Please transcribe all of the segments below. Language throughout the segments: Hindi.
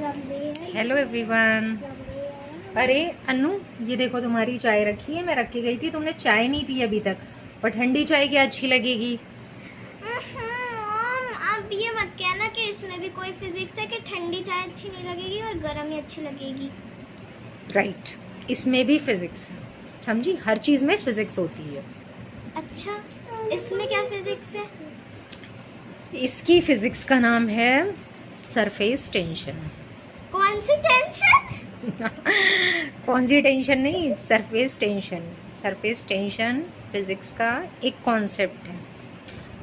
Hello everyone. अरे अनु, ये देखो तुम्हारी चाय रखी है, मैं रख के गई थी, तुमने चाय नहीं पी अभी तक। और ठंडी चाय क्या अच्छी लगेगी? अब ये मत कहना कि इसमें भी कोई फिजिक्स है कि ठंडी चाय अच्छी नहीं लगेगी और गर्म ही अच्छी लगेगी। राइट, इसमें भी फिजिक्स है, समझी? हर चीज में फिजिक्स होती है। अच्छा, इसमें क्या फिजिक्स है? इसकी फिजिक्स का नाम है सरफेस टेंशन। कौन सी टेंशन? कौन सी टेंशन नहीं, surface tension. Surface tension physics का एक कॉन्सेप्ट है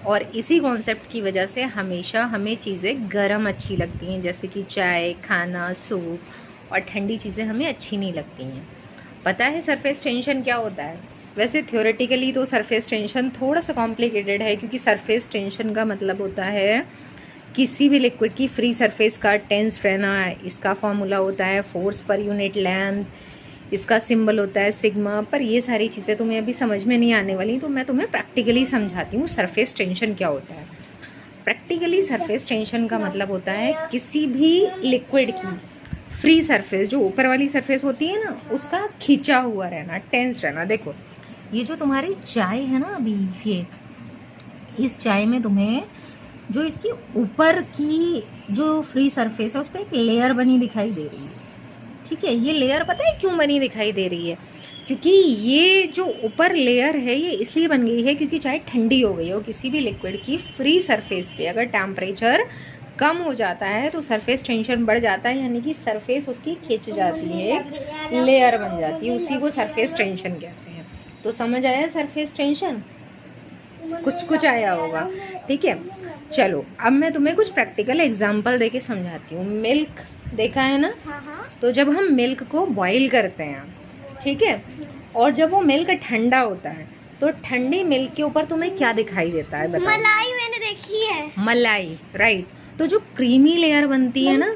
और इसी कॉन्सेप्ट की वजह से हमेशा हमें चीज़ें गर्म अच्छी लगती हैं, जैसे कि चाय, खाना, सूप, और ठंडी चीज़ें हमें अच्छी नहीं लगती हैं। पता है सरफेस टेंशन क्या होता है? वैसे थ्योरेटिकली तो सरफेस टेंशन थोड़ा सा कॉम्प्लिकेटेड है, क्योंकि सरफेस टेंशन का मतलब होता है किसी भी लिक्विड की फ्री सरफेस का टेंस रहना। इसका फॉर्मूला होता है फोर्स पर यूनिट लेंथ, इसका सिंबल होता है सिग्मा। पर ये सारी चीज़ें तुम्हें अभी समझ में नहीं आने वाली, तो मैं तुम्हें प्रैक्टिकली समझाती हूँ सरफेस टेंशन क्या होता है। प्रैक्टिकली सरफेस टेंशन का मतलब होता है किसी भी लिक्विड की फ्री सरफेस, जो ऊपर वाली सरफेस होती है ना, उसका खिंचा हुआ रहना, टेंस रहना। देखो, ये जो तुम्हारी चाय है ना अभी, ये इस चाय में तुम्हें जो इसकी ऊपर की जो फ्री सरफेस है उस पर एक लेयर बनी दिखाई दे रही है। ठीक है, ये लेयर पता है क्यों बनी दिखाई दे रही है? क्योंकि ये जो ऊपर लेयर है ये इसलिए बन गई है क्योंकि चाय ठंडी हो गई हो। किसी भी लिक्विड की फ्री सरफेस पे अगर टेम्परेचर कम हो जाता है तो सरफेस टेंशन बढ़ जाता है, यानी कि सरफेस उसकी खिंच जाती है, लेयर बन जाती है, उसी को सरफेस टेंशन कहते हैं। तो समझ आया सरफेस टेंशन? कुछ आया होगा। ठीक है, चलो अब मैं तुम्हें कुछ प्रैक्टिकल एग्जांपल देके समझाती हूँ। मिल्क देखा है ना? हाँ। तो जब हम मिल्क को बॉईल करते हैं, ठीक है, और जब वो मिल्क ठंडा होता है तो ठंडी मिल्क के ऊपर तुम्हें क्या दिखाई देता है? बताओ। मलाई मैंने देखी है। मलाई, राइट। तो जो क्रीमी लेयर बनती है ना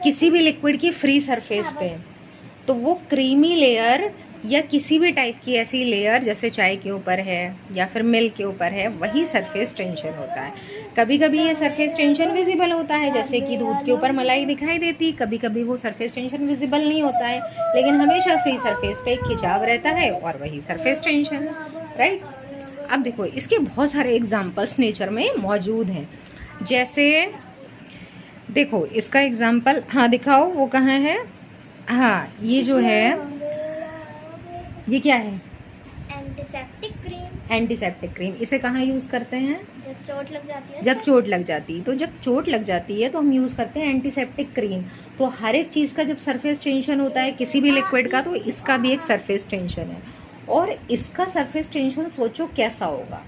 किसी भी लिक्विड की फ्री सरफेस पे, तो वो क्रीमी लेयर या किसी भी टाइप की ऐसी लेयर जैसे चाय के ऊपर है या फिर मिल्क के ऊपर है, वही सरफेस टेंशन होता है। कभी कभी ये सरफेस टेंशन विजिबल होता है, जैसे कि दूध के ऊपर मलाई दिखाई देती। कभी कभी वो सरफेस टेंशन विजिबल नहीं होता है, लेकिन हमेशा फ्री सरफेस पे खिंचाव रहता है और वही सरफेस टेंशन, राइट। अब देखो, इसके बहुत सारे एग्जाम्पल्स नेचर में मौजूद हैं। जैसे देखो इसका एग्जाम्पल, हाँ दिखाओ, वो कहाँ है? हाँ, ये जो है, ये क्या है? Antiseptic cream. Antiseptic cream. इसे कहाँ यूज़ करते हैं? जब चोट लग जाती है। जब चोट लग जाती है, तो जब चोट लग जाती है तो हम यूज़ करते हैं एंटीसेप्टिक क्रीम। तो हर एक चीज़ का जब सरफेस टेंशन होता है किसी भी लिक्विड का, तो इसका भी एक सरफेस टेंशन है। और इसका सरफेस टेंशन सोचो कैसा होगा?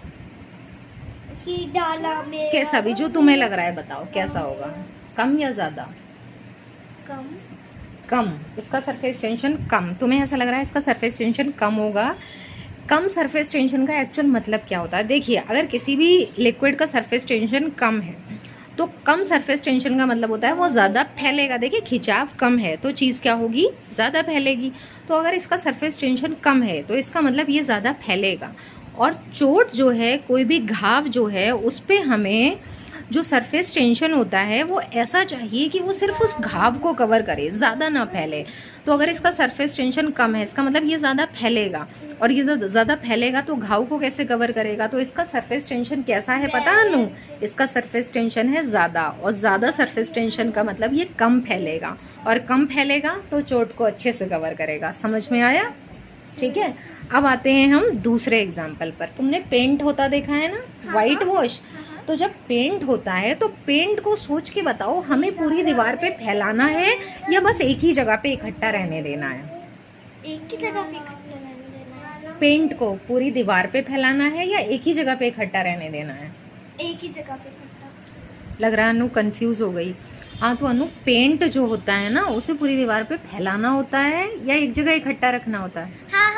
डाला में कैसा भी, जो तुम्हें लग रहा है बताओ कैसा होगा? कम या ज़्यादा? कम। कम। इसका सरफेस टेंशन कम। तुम्हें ऐसा लग रहा है इसका सरफेस टेंशन कम होगा। कम सरफेस टेंशन का एक्चुअल मतलब क्या होता है? देखिए, अगर किसी भी लिक्विड का सरफेस टेंशन कम है तो कम सरफेस टेंशन का मतलब होता है वो ज़्यादा फैलेगा। देखिए, खिंचाव कम है तो चीज़ क्या होगी? ज़्यादा फैलेगी। तो अगर इसका सरफेस टेंशन कम है तो इसका मतलब ये ज़्यादा फैलेगा। और चोट जो है, कोई भी घाव जो है, उस पर हमें जो सरफेस टेंशन होता है वो ऐसा चाहिए कि वो सिर्फ उस घाव को कवर करे, ज़्यादा ना फैले। तो अगर इसका सरफेस टेंशन कम है, इसका मतलब ये ज़्यादा फैलेगा, और ये ज़्यादा फैलेगा तो घाव को कैसे कवर करेगा? तो इसका सरफेस टेंशन कैसा है पता है नू? इसका सरफेस टेंशन है ज़्यादा, और ज़्यादा सरफेस टेंशन का मतलब ये कम फैलेगा, और कम फैलेगा तो चोट को अच्छे से कवर करेगा। समझ में आया? ठीक है, अब आते हैं हम दूसरे एग्जाम्पल पर। तुमने पेंट होता देखा है ना, वाइट वॉश। तो जब पेंट होता है तो पेंट को सोच के बताओ, हमें पूरी दीवार पे फैलाना है या बस एक ही जगह पे इकट्ठा रहने देना है? एक ही जगह पे इकट्ठा रहने देना है। पेंट को पूरी दीवार पे फैलाना है या एक ही जगह पे इकट्ठा रहने देना है? एक ही जगह पे इकट्ठा। लग रहा है अनु कंफ्यूज हो गई। हाँ, तो अनु, पेंट जो होता है ना उसे पूरी दीवार पे फैलाना होता है या एक जगह इकट्ठा रखना होता है? हाँ,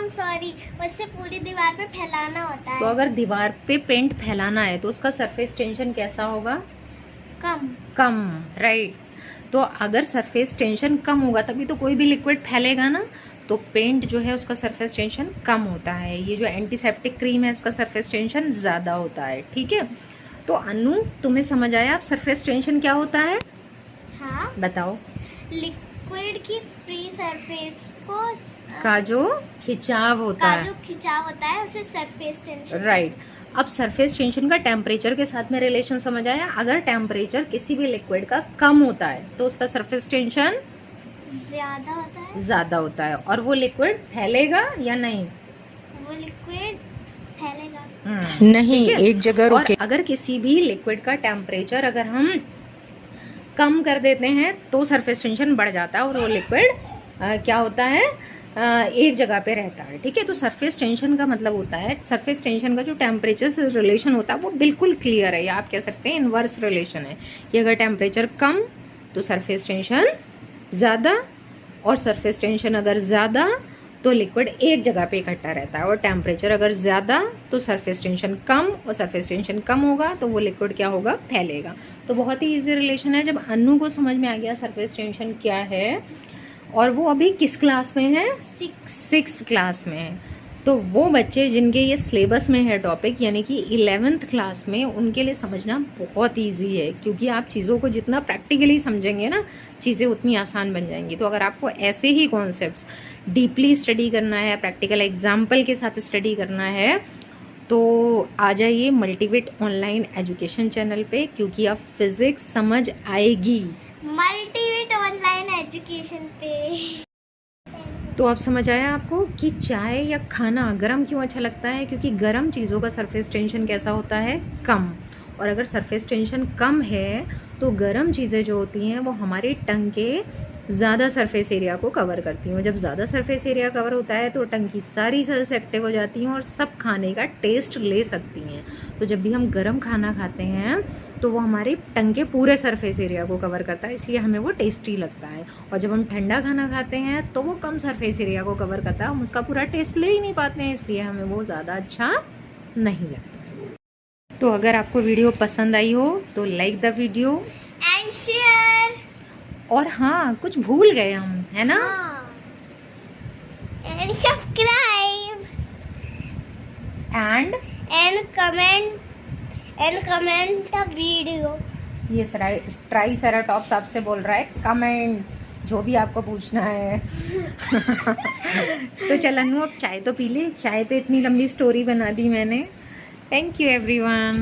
सॉरी, उससे पूरी दीवार पे फैलाना होता है। तो अगर दीवार पे पेंट फैलाना है तो उसका सरफेस टेंशन कैसा होगा? कम। कम, राइट। तो अगर सरफेस टेंशन कम होगा तभी तो कोई भी लिक्विड फैलेगा ना। तो पेंट जो है उसका सरफेस टेंशन कम होता है। ये जो एंटीसेप्टिक क्रीम है इसका सरफेस टेंशन ज़्यादा होता है। ठीक है, तो अनु, तुम्हें समझ आया अब सरफेस टेंशन क्या होता है? हाँ, बताओ। लिक्विड की फ्री सरफेस को का जो खिंचाव होता है, जो खिंचाव होता है उसे सरफेस टेंशन। राइट। अब सरफेस टेंशन का टेम्परेचर के साथ में रिलेशन समझ आया। अगर टेम्परेचर किसी भी लिक्विड का कम होता है तो उसका सरफेस टेंशन ज्यादा होता है और वो लिक्विड फैलेगा या नहीं? वो लिक्विड फैलेगा नहीं, एक जगह रुके। और अगर किसी भी लिक्विड का टेम्परेचर अगर हम कम कर देते हैं तो सरफेस टेंशन बढ़ जाता है और वो लिक्विड क्या होता है, एक जगह पे रहता है। ठीक है, तो सरफेस टेंशन का मतलब होता है, सरफेस टेंशन का जो टेम्परेचर से रिलेशन होता है वो बिल्कुल क्लियर है, या आप कह सकते हैं इनवर्स रिलेशन है कि अगर टेम्परेचर कम तो सरफेस टेंशन ज़्यादा, और सरफेस टेंशन अगर ज़्यादा तो लिक्विड एक जगह पे इकट्ठा रहता है, और टेम्परेचर अगर ज़्यादा तो सरफेस टेंशन कम, और सरफेस टेंशन कम होगा तो वो लिक्विड क्या होगा, फैलेगा। तो बहुत ही इजी रिलेशन है। जब अन्नू को समझ में आ गया सरफेस टेंशन क्या है, और वो अभी किस क्लास में है, 6 क्लास में है, तो वो बच्चे जिनके ये सिलेबस में है टॉपिक, यानी कि 11th क्लास में, उनके लिए समझना बहुत इजी है, क्योंकि आप चीज़ों को जितना प्रैक्टिकली समझेंगे ना, चीज़ें उतनी आसान बन जाएंगी। तो अगर आपको ऐसे ही कॉन्सेप्ट्स डीपली स्टडी करना है, प्रैक्टिकल एग्जाम्पल के साथ स्टडी करना है, तो आ जाइए मल्टीविट ऑनलाइन एजुकेशन चैनल पे, क्योंकि अब फिज़िक्स समझ आएगी मल्टीविट ऑनलाइन एजुकेशन पे। तो अब समझ आया आपको कि चाय या खाना गर्म क्यों अच्छा लगता है, क्योंकि गर्म चीज़ों का सरफेस टेंशन कैसा होता है, कम। और अगर सरफेस टेंशन कम है तो गर्म चीज़ें जो होती हैं वो हमारे टंग के ज़्यादा सरफेस एरिया को कवर करती हैं, और जब ज़्यादा सरफेस एरिया कवर होता है तो टंग की सारी सेल्स एक्टिव हो जाती हैं और सब खाने का टेस्ट ले सकती हैं। तो जब भी हम गर्म खाना खाते हैं तो वो हमारे टंग के पूरे सरफेस एरिया को कवर करता है, इसलिए हमें वो टेस्टी लगता है। और जब हम ठंडा खाना खाते हैं तो वो कम सरफेस एरिया को कवर करता है, हम उसका पूरा टेस्ट ले ही नहीं पाते हैं, इसलिए हमें वो ज़्यादा अच्छा नहीं लगता। तो अगर आपको वीडियो पसंद आई हो तो like the video and share, और हाँ, कुछ भूल गए हम, है ना, and subscribe and comment the video. ये ट्राइसेराटॉप्स आपसे बोल रहा है कमेंट, जो भी आपको पूछना है। तो चल अनु, अब चाय तो पी ले, चाय पे इतनी लंबी स्टोरी बना दी मैंने। Thank you everyone.